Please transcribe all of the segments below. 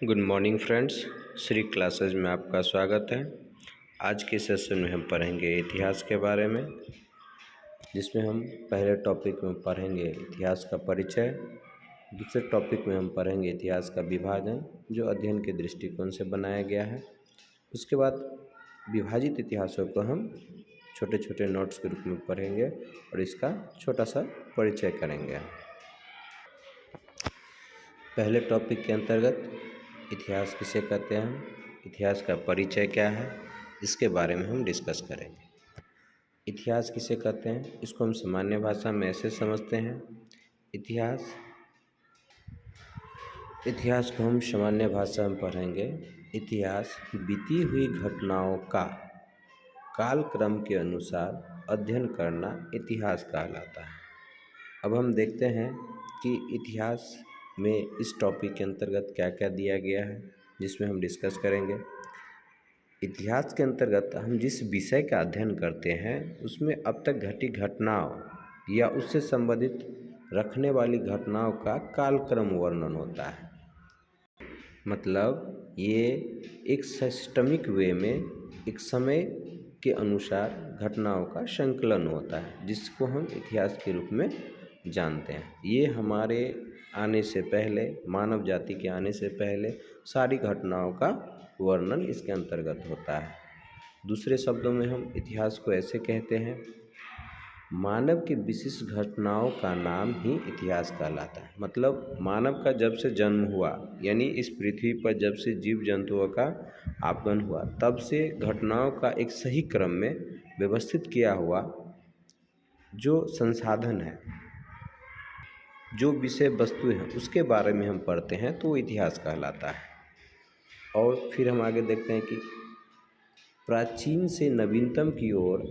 Good morning friends, Shri classes में आपका स्वागत है। आज के सेशन में हम पढ़ेंगे इतिहास के बारे में, जिसमें हम पहले टॉपिक में पढ़ेंगे इतिहास का परिचय। दूसरे टॉपिक में हम पढ़ेंगे इतिहास का विभाजन, जो अध्ययन के दृष्टिकोण से बनाया गया है। उसके बाद विभाजित इतिहासों को हम छोटे छोटे नोट्स के रूप में पढ़ेंगे और इसका छोटा सा परिचय करेंगे। पहले टॉपिक के अंतर्गत इतिहास किसे कहते हैं, इतिहास का परिचय क्या है, इसके बारे में हम डिस्कस करेंगे। इतिहास किसे कहते हैं, इसको हम सामान्य भाषा में ऐसे समझते हैं। इतिहास को हम सामान्य भाषा में पढ़ेंगे। इतिहास बीती हुई घटनाओं का कालक्रम के अनुसार अध्ययन करना इतिहास कहलाता है। अब हम देखते हैं कि इतिहास में इस टॉपिक के अंतर्गत क्या क्या दिया गया है, जिसमें हम डिस्कस करेंगे। इतिहास के अंतर्गत हम जिस विषय का अध्ययन करते हैं उसमें अब तक घटी घटनाओं या उससे संबंधित रखने वाली घटनाओं का कालक्रम वर्णन होता है। मतलब ये एक सिस्टमिक वे में एक समय के अनुसार घटनाओं का संकलन होता है, जिसको हम इतिहास के रूप में जानते हैं। ये हमारे आने से पहले, मानव जाति के आने से पहले सारी घटनाओं का वर्णन इसके अंतर्गत होता है। दूसरे शब्दों में हम इतिहास को ऐसे कहते हैं, मानव की विशिष्ट घटनाओं का नाम ही इतिहास कहलाता है। मतलब मानव का जब से जन्म हुआ, यानी इस पृथ्वी पर जब से जीव जंतुओं का आगमन हुआ, तब से घटनाओं का एक सही क्रम में व्यवस्थित किया हुआ जो संसाधन है, जो विषय वस्तु है, उसके बारे में हम पढ़ते हैं तो इतिहास कहलाता है। और फिर हम आगे देखते हैं कि प्राचीन से नवीनतम की ओर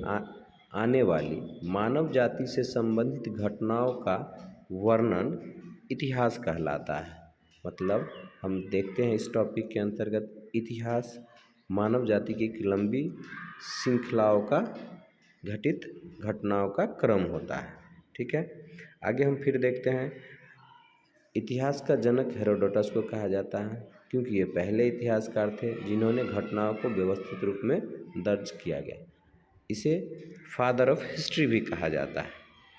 आने वाली मानव जाति से संबंधित घटनाओं का वर्णन इतिहास कहलाता है। मतलब हम देखते हैं इस टॉपिक के अंतर्गत इतिहास मानव जाति की एक लंबी श्रृंखलाओं का घटित घटनाओं का क्रम होता है। ठीक है, आगे हम फिर देखते हैं इतिहास का जनक हेरोडोटस को कहा जाता है, क्योंकि ये पहले इतिहासकार थे जिन्होंने घटनाओं को व्यवस्थित रूप में दर्ज किया गया। इसे फादर ऑफ हिस्ट्री भी कहा जाता है।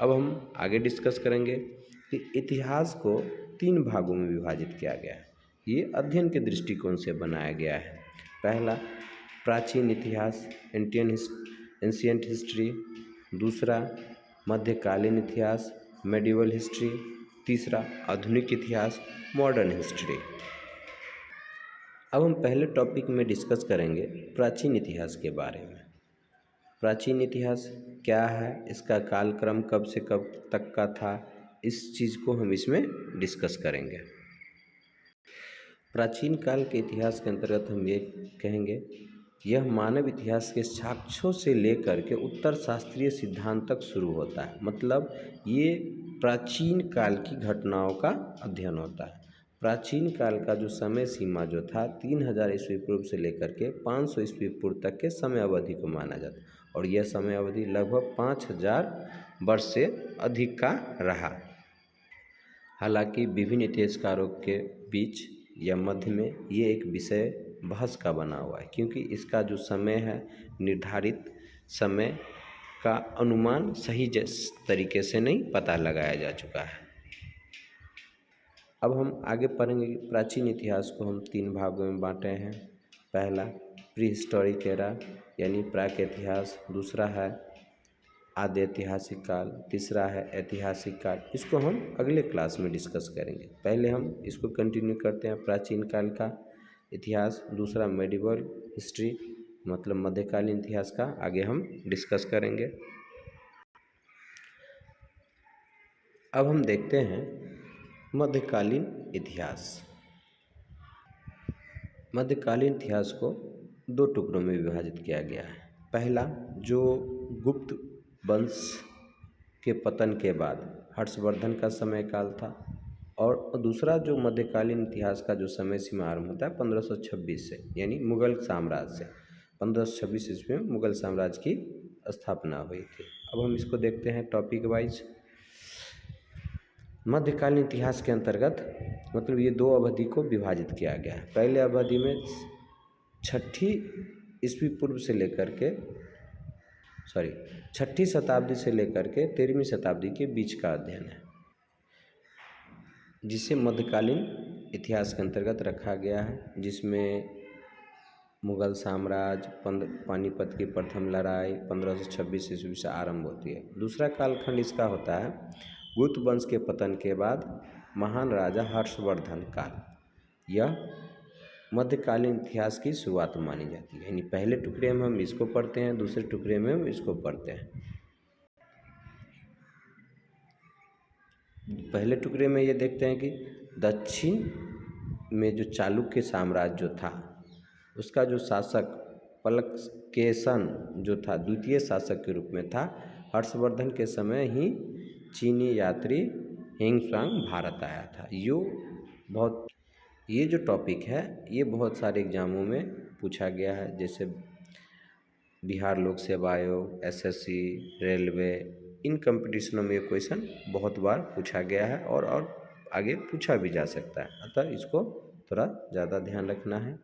अब हम आगे डिस्कस करेंगे कि इतिहास को 3 भागों में विभाजित किया गया है। ये अध्ययन के दृष्टिकोण से बनाया गया है। पहला प्राचीन इतिहास, एंशिएंट हिस्ट्री। दूसरा मध्यकालीन इतिहास, मेडिवल हिस्ट्री। तीसरा आधुनिक इतिहास, मॉडर्न हिस्ट्री। अब हम पहले टॉपिक में डिस्कस करेंगे प्राचीन इतिहास के बारे में। प्राचीन इतिहास क्या है, इसका कालक्रम कब से कब तक का था, इस चीज़ को हम इसमें डिस्कस करेंगे। प्राचीन काल के इतिहास के अंतर्गत हम ये कहेंगे, यह मानव इतिहास के साक्ष्यों से लेकर के उत्तर शास्त्रीय सिद्धांत तक शुरू होता है। मतलब ये प्राचीन काल की घटनाओं का अध्ययन होता है। प्राचीन काल का जो समय सीमा जो था 3000 ईस्वी पूर्व से लेकर के 500 ईस्वी पूर्व तक के समय अवधि को माना जाता है, और यह समय अवधि लगभग 5000 वर्ष से अधिक का रहा। हालांकि विभिन्न इतिहासकारों के बीच या मध्य में ये एक विषय बहस का बना हुआ है, क्योंकि इसका जो समय है, निर्धारित समय का अनुमान सही तरीके से नहीं पता लगाया जा चुका है। अब हम आगे पढ़ेंगे कि प्राचीन इतिहास को हम 3 भागों में बांटे हैं। पहला प्री हिस्टोरिक एरा यानी प्राक इतिहास, दूसरा है आदि ऐतिहासिक काल, तीसरा है ऐतिहासिक काल। इसको हम अगले क्लास में डिस्कस करेंगे। पहले हम इसको कंटिन्यू करते हैं, प्राचीन काल का इतिहास। दूसरा मेडिवल हिस्ट्री मतलब मध्यकालीन इतिहास का आगे हम डिस्कस करेंगे। अब हम देखते हैं मध्यकालीन इतिहास। मध्यकालीन इतिहास को 2 टुकड़ों में विभाजित किया गया है। पहला जो गुप्त वंश के पतन के बाद हर्षवर्धन का समय काल था, और दूसरा जो मध्यकालीन इतिहास का जो समय सीमा आरंभ होता है 1526 से, यानी मुगल साम्राज्य से। 1526 ईस्वी में मुगल साम्राज्य की स्थापना हुई थी। अब हम इसको देखते हैं टॉपिक वाइज। मध्यकालीन इतिहास के अंतर्गत मतलब ये दो अवधि को विभाजित किया गया है। पहले अवधि में छठी ईस्वी पूर्व से लेकर के छठी शताब्दी से लेकर के 13वीं शताब्दी के बीच का अध्ययन है, जिसे मध्यकालीन इतिहास के अंतर्गत रखा गया है, जिसमें मुगल साम्राज्य, पानीपत की प्रथम लड़ाई 1526 ईस्वी से आरंभ होती है। दूसरा कालखंड इसका होता है गुप्त वंश के पतन के बाद महान राजा हर्षवर्धन काल। यह मध्यकालीन इतिहास की शुरुआत मानी जाती है। यानी पहले टुकड़े में हम इसको पढ़ते हैं, दूसरे टुकड़े में हम इसको पढ़ते हैं। पहले टुकड़े में ये देखते हैं कि दक्षिण में जो चालुक्य साम्राज्य जो था, उसका जो शासक पलकेसन जो था, द्वितीय शासक के रूप में था। हर्षवर्धन के समय ही चीनी यात्री हेंगत्सांग भारत आया था। ये जो टॉपिक है ये बहुत सारे एग्जामों में पूछा गया है, जैसे बिहार लोक सेवा आयोग, एसएससी, रेलवे, इन कंपटीशनों में ये क्वेश्चन बहुत बार पूछा गया है और आगे पूछा भी जा सकता है, अतः इसको थोड़ा ज़्यादा ध्यान रखना है।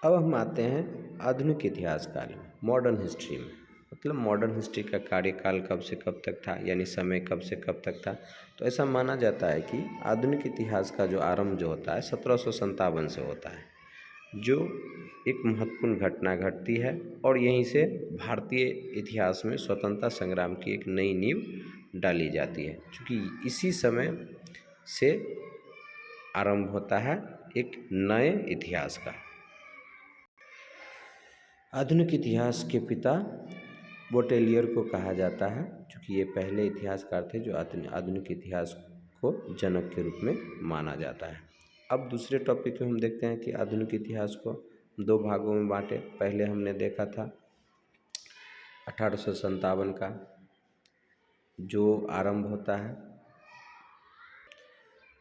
अब हम आते हैं आधुनिक इतिहास काल में, मॉडर्न हिस्ट्री में। मतलब मॉडर्न हिस्ट्री का कार्यकाल कब से कब तक था, यानी समय कब से कब तक था। तो ऐसा माना जाता है कि आधुनिक इतिहास का जो आरंभ जो होता है 1757 से होता है, जो एक महत्वपूर्ण घटना घटती है और यहीं से भारतीय इतिहास में स्वतंत्रता संग्राम की एक नई नींव डाली जाती है, क्योंकि इसी समय से आरंभ होता है एक नए इतिहास का। आधुनिक इतिहास के पिता बोटेलियर को कहा जाता है, क्योंकि ये पहले इतिहासकार थे जो आधुनिक इतिहास को जनक के रूप में माना जाता है। अब दूसरे टॉपिक में हम देखते हैं कि आधुनिक इतिहास को दो भागों में बांटे। पहले हमने देखा था 1857 का, जो आरंभ होता है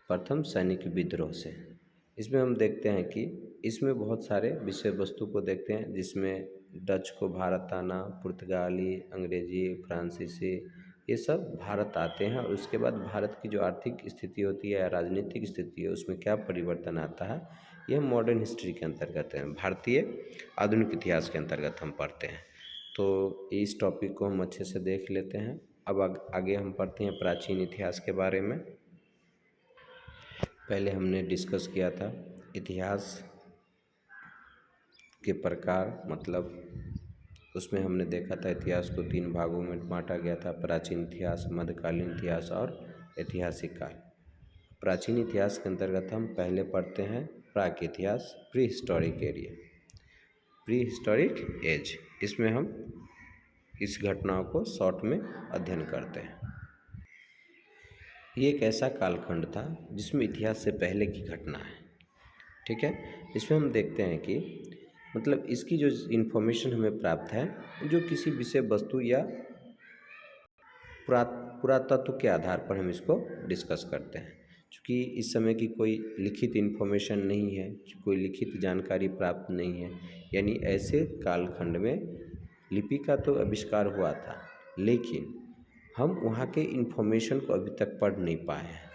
प्रथम सैनिक विद्रोह से। इसमें हम देखते हैं कि इसमें बहुत सारे विषय वस्तु को देखते हैं, जिसमें डच को भारत आना, पुर्तगाली, अंग्रेजी, फ्रांसीसी, ये सब भारत आते हैं और उसके बाद भारत की जो आर्थिक स्थिति होती है या राजनीतिक स्थिति है उसमें क्या परिवर्तन आता है, यह मॉडर्न हिस्ट्री के अंतर्गत है, भारतीय आधुनिक इतिहास के अंतर्गत हम पढ़ते हैं। तो इस टॉपिक को हम अच्छे से देख लेते हैं। अब आगे हम पढ़ते हैं प्राचीन इतिहास के बारे में। पहले हमने डिस्कस किया था इतिहास के प्रकार, मतलब उसमें हमने देखा था इतिहास को 3 भागों में बांटा गया था, प्राचीन इतिहास, मध्यकालीन इतिहास और ऐतिहासिक काल। प्राचीन इतिहास के अंतर्गत हम पहले पढ़ते हैं प्राक इतिहास, prehistoric area, prehistoric age. इसमें हम इस घटनाओं को शॉर्ट में अध्ययन करते हैं। ये एक ऐसा कालखंड था जिसमें इतिहास से पहले की घटना है, ठीक है। इसमें हम देखते हैं कि मतलब इसकी जो इन्फॉर्मेशन हमें प्राप्त है, जो किसी विषय वस्तु या पुरातत्व के आधार पर हम इसको डिस्कस करते हैं। क्योंकि इस समय की कोई लिखित इन्फॉर्मेशन नहीं है, कोई लिखित जानकारी प्राप्त नहीं है, यानी ऐसे कालखंड में लिपि का तो आविष्कार हुआ था, लेकिन हम वहाँ के इन्फॉर्मेशन को अभी तक पढ़ नहीं पाए हैं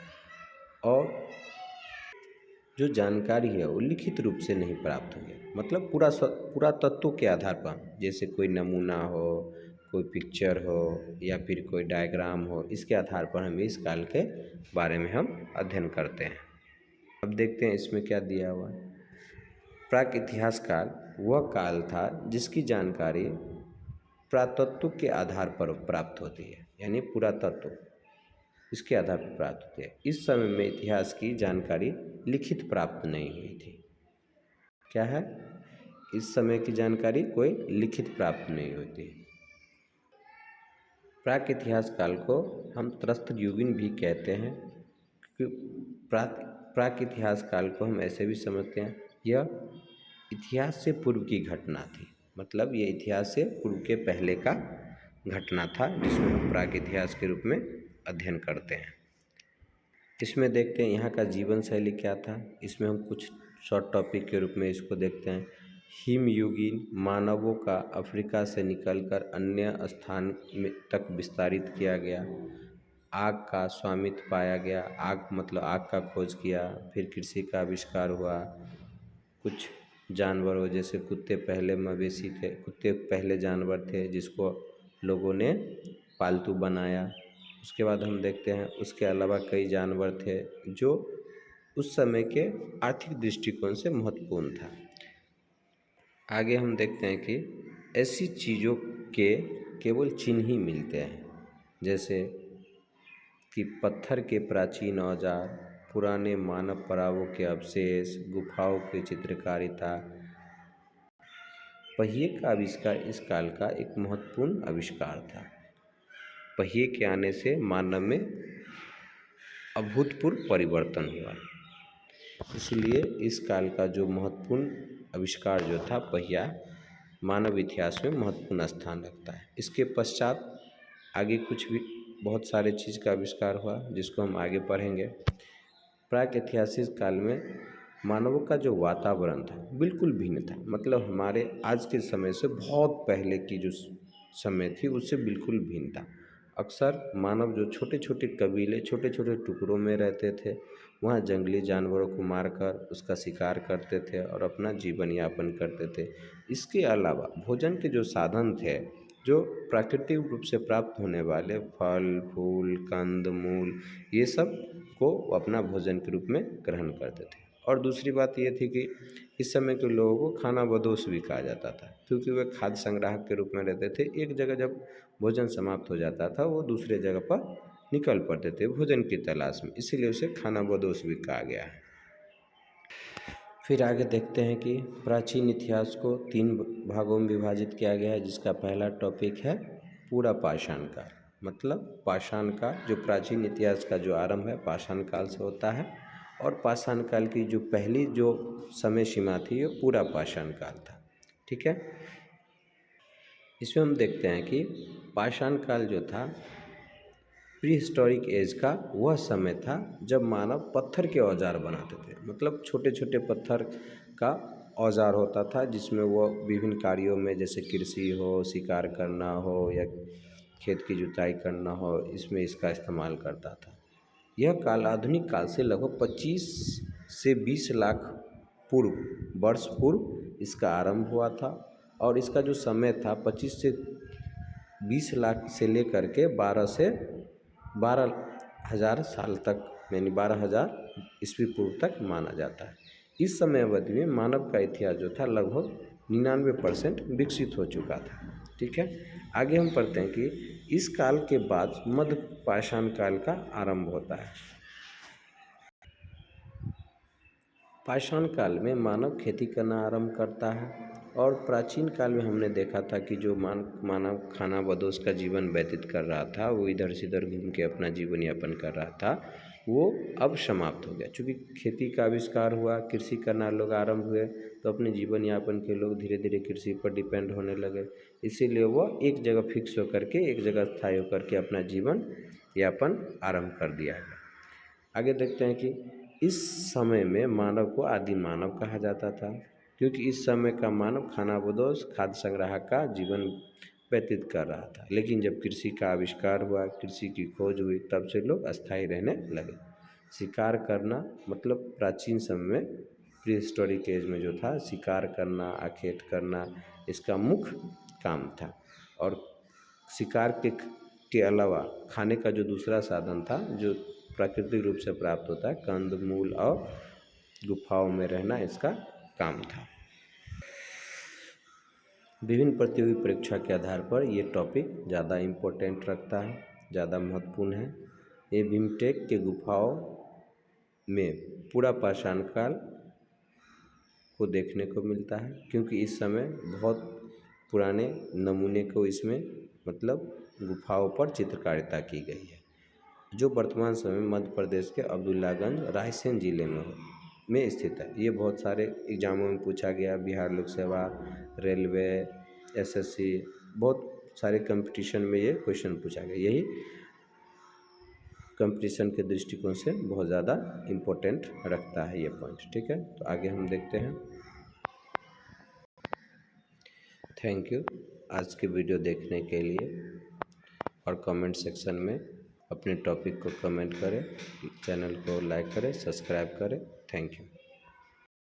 और जो जानकारी है वो लिखित रूप से नहीं प्राप्त हुई है। मतलब पूरा तत्वों के आधार पर, जैसे कोई नमूना हो, कोई पिक्चर हो या फिर कोई डायग्राम हो, इसके आधार पर हम इस काल के बारे में हम अध्ययन करते हैं। अब देखते हैं इसमें क्या दिया हुआ है। प्राक इतिहास काल वह काल था जिसकी जानकारी पुरातत्व के आधार पर प्राप्त होती है, यानी पुरातत्व इसके आधार पर प्राप्त होती है। इस समय में इतिहास की जानकारी लिखित प्राप्त नहीं हुई थी। क्या है? इस समय की जानकारी कोई लिखित प्राप्त नहीं होती। प्राक इतिहास काल को हम त्रस्त युगीन भी कहते हैं, क्योंकि प्राक इतिहास काल को हम ऐसे भी समझते हैं, यह इतिहास से पूर्व की घटना थी। मतलब ये इतिहास से पूर्व के पहले का घटना था, जिसमें हम प्राक इतिहास के रूप में अध्ययन करते हैं। इसमें देखते हैं यहाँ का जीवन शैली क्या था। इसमें हम कुछ शॉर्ट टॉपिक के रूप में इसको देखते हैं। हिमयुगीन मानवों का अफ्रीका से निकलकर अन्य स्थान में तक विस्तारित किया गया। आग का स्वामित्व पाया गया, आग मतलब आग का खोज किया, फिर कृषि का आविष्कार हुआ। कुछ जानवरों जैसे कुत्ते पहले मवेशी थे, कुत्ते पहले जानवर थे जिसको लोगों ने पालतू बनाया। उसके बाद हम देखते हैं उसके अलावा कई जानवर थे जो उस समय के आर्थिक दृष्टिकोण से महत्वपूर्ण था। आगे हम देखते हैं कि ऐसी चीज़ों के केवल चिन्ह ही मिलते हैं, जैसे कि पत्थर के प्राचीन औजार, पुराने मानव पड़ावों के अवशेष, गुफाओं की चित्रकारिता। पहिए का आविष्कार इस काल का एक महत्वपूर्ण आविष्कार था। पहिए के आने से मानव में अभूतपूर्व परिवर्तन हुआ, इसलिए इस काल का जो महत्वपूर्ण आविष्कार जो था पहिया, मानव इतिहास में महत्वपूर्ण स्थान रखता है। इसके पश्चात आगे कुछ भी बहुत सारे चीज़ का आविष्कार हुआ जिसको हम आगे पढ़ेंगे। प्रागैतिहासिक काल में मानवों का जो वातावरण था बिल्कुल भिन्न था, मतलब हमारे आज के समय से बहुत पहले की जो समय थी उससे बिल्कुल भिन्न था। अक्सर मानव जो छोटे छोटे कबीले छोटे छोटे टुकड़ों में रहते थे, वहाँ जंगली जानवरों को मारकर उसका शिकार करते थे और अपना जीवन यापन करते थे। इसके अलावा भोजन के जो साधन थे, जो प्राकृतिक रूप से प्राप्त होने वाले फल फूल कंद मूल, ये सब को अपना भोजन के रूप में ग्रहण करते थे। और दूसरी बात ये थी कि इस समय के लोगों को खाना बदोश भी कहा जाता था, क्योंकि वे खाद्य संग्राहक के रूप में रहते थे। एक जगह जब भोजन समाप्त हो जाता था वो दूसरे जगह पर निकल पड़ते थे भोजन की तलाश में, इसीलिए उसे खाना बदोश भी कहा गया है। फिर आगे देखते हैं कि प्राचीन इतिहास को 3 भागों में विभाजित किया गया है, जिसका पहला टॉपिक है पूरा पाषाण काल। मतलब पाषाण काल, जो प्राचीन इतिहास का जो आरंभ है पाषाण काल से होता है, और पाषाण काल की जो पहली जो समय सीमा थी वो पूरा पाषाण काल था। ठीक है, इसमें हम देखते हैं कि पाषाण काल जो था प्री हिस्टोरिक एज का वह समय था जब मानव पत्थर के औजार बनाते थे। मतलब छोटे छोटे पत्थर का औजार होता था जिसमें वह विभिन्न कार्यों में, जैसे कृषि हो, शिकार करना हो या खेत की जुताई करना हो, इसमें इसका इस्तेमाल करता था। यह काल आधुनिक काल से लगभग 25 से 20 लाख वर्ष पूर्व इसका आरंभ हुआ था, और इसका जो समय था 25 से 20 लाख से लेकर के 12,000 साल तक, यानी 12,000 ईस्वी पूर्व तक माना जाता है। इस समय अवधि में मानव का इतिहास जो था लगभग 99% विकसित हो चुका था। ठीक है, आगे हम पढ़ते हैं कि इस काल के बाद मध्य पाषाण काल का आरंभ होता है। पाषाण काल में मानव खेती करना आरंभ करता है, और प्राचीन काल में हमने देखा था कि जो मानव खाना बदोश का जीवन व्यतीत कर रहा था, वो इधर से इधर घूम के अपना जीवन यापन कर रहा था, वो अब समाप्त हो गया। चूँकि खेती का आविष्कार हुआ, कृषि करना लोग आरंभ हुए, तो अपने जीवन यापन के लोग धीरे धीरे कृषि पर डिपेंड होने लगे। इसीलिए वह एक जगह फिक्स होकर के, एक जगह स्थायी होकर के अपना जीवन यापन आरंभ कर दिया है। आगे देखते हैं कि इस समय में मानव को आदि मानव कहा जाता था, क्योंकि इस समय का मानव खानाबदोश खाद्य संग्राहक का जीवन व्यतीत कर रहा था। लेकिन जब कृषि का आविष्कार हुआ, कृषि की खोज हुई, तब से लोग अस्थायी रहने लगे। शिकार करना, मतलब प्राचीन समय में प्री हिस्टोरिक एज में जो था, शिकार करना, आखेट करना इसका मुख्य काम था। और शिकार के अलावा खाने का जो दूसरा साधन था, जो प्राकृतिक रूप से प्राप्त होता है, कंद मूल और गुफाओं में रहना इसका काम था। विभिन्न प्रतियोगी परीक्षा के आधार पर ये टॉपिक ज़्यादा इम्पोर्टेंट रखता है, ज़्यादा महत्वपूर्ण है। ये भीमटेक के गुफाओं में पूरा पाषाण काल को देखने को मिलता है, क्योंकि इस समय बहुत पुराने नमूने को इसमें, मतलब गुफाओं पर चित्रकारिता की गई है, जो वर्तमान समय में मध्य प्रदेश के अब्दुल्लागंज रायसेन जिले में स्थित है। ये बहुत सारे एग्जामों में पूछा गया, बिहार लोक सेवा, रेलवे, एसएससी, बहुत सारे कंपटीशन में ये क्वेश्चन पूछा गया। यही कंपटीशन के दृष्टिकोण से बहुत ज़्यादा इम्पोर्टेंट रखता है ये पॉइंट। ठीक है, तो आगे हम देखते हैं। थैंक यू आज की वीडियो देखने के लिए, और कमेंट सेक्शन में अपने टॉपिक को कमेंट करें, चैनल को लाइक करें, सब्सक्राइब करें। Thank you.